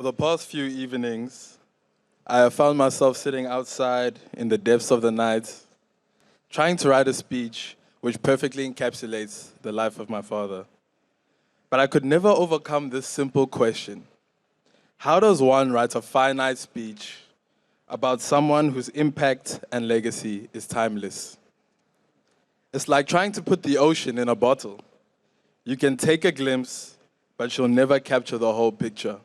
For the past few evenings, I have found myself sitting outside in the depths of the night, trying to write a speech which perfectly encapsulates the life of my father. But I could never overcome this simple question. How does one write a finite speech about someone whose impact and legacy is timeless? It's like trying to put the ocean in a bottle. You can take a glimpse, but you'll never capture the whole picture.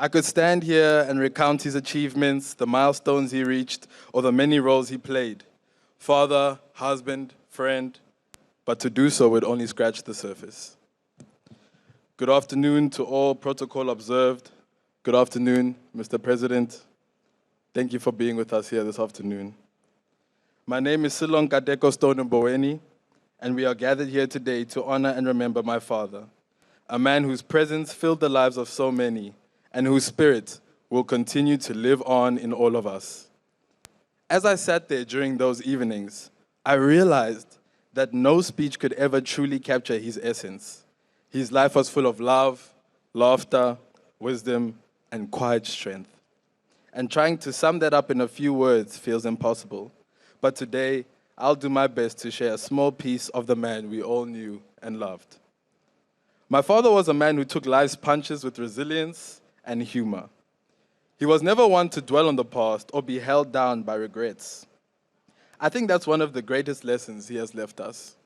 I could stand here and recount his achievements, the milestones he reached, or the many roles he played. Father, husband, friend, but to do so would only scratch the surface. Good afternoon to all protocol observed. Good afternoon, Mr. President. Thank you for being with us here this afternoon. My name is Sello Mboweni, and we are gathered here today to honor and remember my father, a man whose presence filled the lives of so many, and whose spirit will continue to live on in all of us. As I sat there during those evenings, I realized that no speech could ever truly capture his essence. His life was full of love, laughter, wisdom, and quiet strength. And trying to sum that up in a few words feels impossible. But today, I'll do my best to share a small piece of the man we all knew and loved. My father was a man who took life's punches with resilience and humor. He was never one to dwell on the past or be held down by regrets. I think that's one of the greatest lessons he has left us.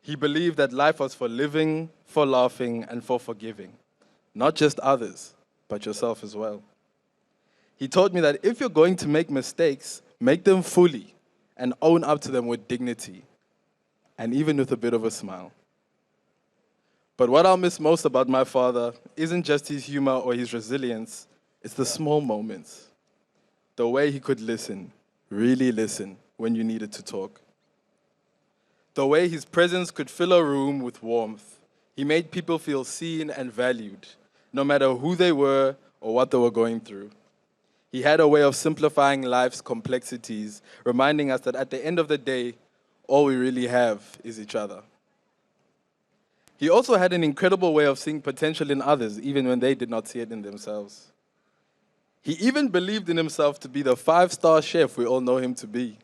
He believed that life was for living, for laughing, and for forgiving. Not just others, but yourself as well. He taught me that if you're going to make mistakes, make them fully and own up to them with dignity, and even with a bit of a smile. But what I'll miss most about my father isn't just his humor or his resilience, it's the small moments. The way he could listen, really listen, when you needed to talk. The way his presence could fill a room with warmth. He made people feel seen and valued, no matter who they were or what they were going through. He had a way of simplifying life's complexities, reminding us that at the end of the day, all we really have is each other. He also had an incredible way of seeing potential in others, even when they did not see it in themselves. He even believed in himself to be the 5-star chef we all know him to be.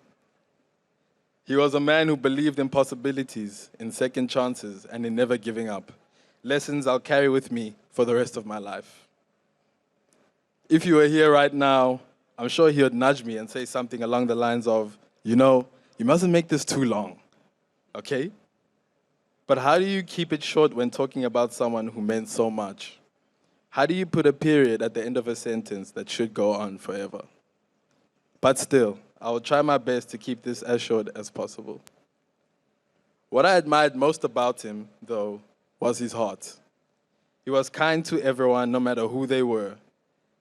He was a man who believed in possibilities, in second chances, and in never giving up. Lessons I'll carry with me for the rest of my life. If you were here right now, I'm sure he would nudge me and say something along the lines of, you mustn't make this too long, okay? But how do you keep it short when talking about someone who meant so much? How do you put a period at the end of a sentence that should go on forever? But still, I will try my best to keep this as short as possible. What I admired most about him, though, was his heart. He was kind to everyone, no matter who they were.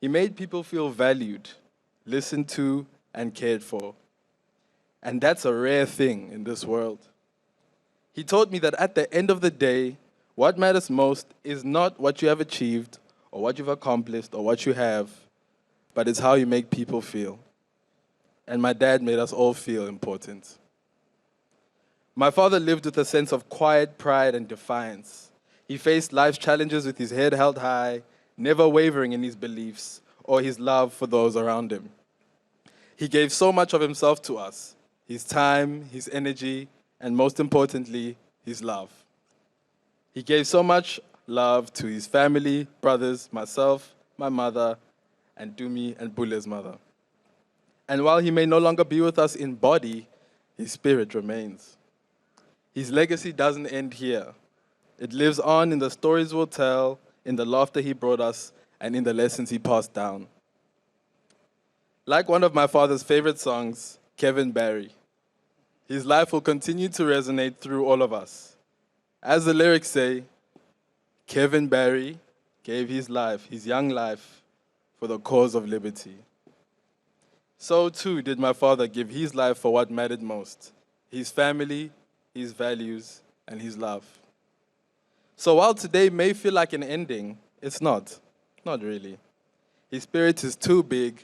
He made people feel valued, listened to, and cared for. And that's a rare thing in this world. He taught me that at the end of the day, what matters most is not what you have achieved or what you've accomplished or what you have, but it's how you make people feel. And my dad made us all feel important. My father lived with a sense of quiet pride and defiance. He faced life's challenges with his head held high, never wavering in his beliefs or his love for those around him. He gave so much of himself to us, his time, his energy, and most importantly, his love. He gave so much love to his family, brothers, myself, my mother, and Dumi and Bule's mother. And while he may no longer be with us in body, his spirit remains. His legacy doesn't end here. It lives on in the stories we'll tell, in the laughter he brought us, and in the lessons he passed down. Like one of my father's favorite songs, Kevin Barry, his life will continue to resonate through all of us. As the lyrics say, Kevin Barry gave his life, his young life, for the cause of liberty. So too did my father give his life for what mattered most, his family, his values, and his love. So while today may feel like an ending, it's not really. His spirit is too big,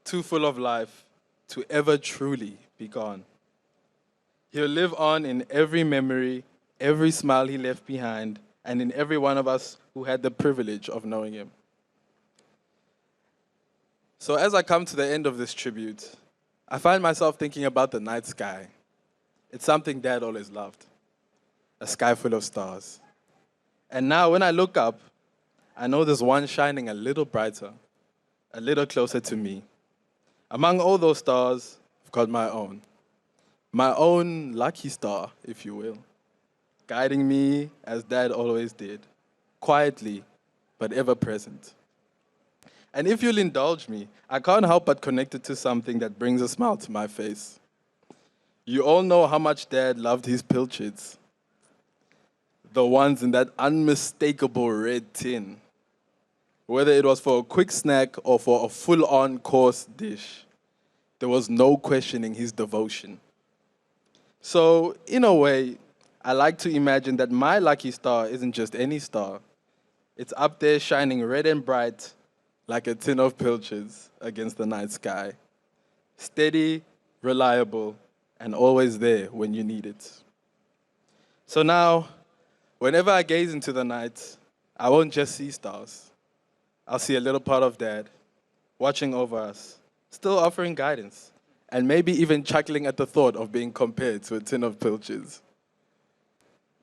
too full of life, to ever truly be gone. He'll live on in every memory, every smile he left behind, and in every one of us who had the privilege of knowing him. So as I come to the end of this tribute, I find myself thinking about the night sky. It's something Dad always loved, a sky full of stars. And now when I look up, I know there's one shining a little brighter, a little closer to me. Among all those stars, I've got my own lucky star, if you will, guiding me as Dad always did, quietly but ever present. And if you'll indulge me, I can't help but connect it to something that brings a smile to my face. You all know how much Dad loved his pilchards, the ones in that unmistakable red tin. Whether it was for a quick snack or for a full-on course dish, there was no questioning his devotion. So, in a way, I like to imagine that my lucky star isn't just any star. It's up there shining red and bright like a tin of pilchards against the night sky. Steady, reliable, and always there when you need it. So now, whenever I gaze into the night, I won't just see stars. I'll see a little part of Dad, watching over us, still offering guidance, and maybe even chuckling at the thought of being compared to a tin of pilchards.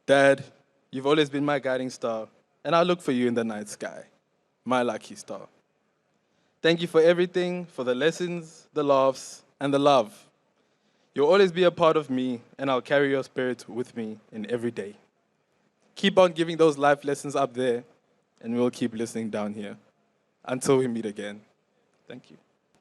Dad, you've always been my guiding star, and I'll look for you in the night sky, my lucky star. Thank you for everything, for the lessons, the laughs, and the love. You'll always be a part of me, and I'll carry your spirit with me in every day. Keep on giving those life lessons up there, and we'll keep listening down here. Until we meet again. Thank you.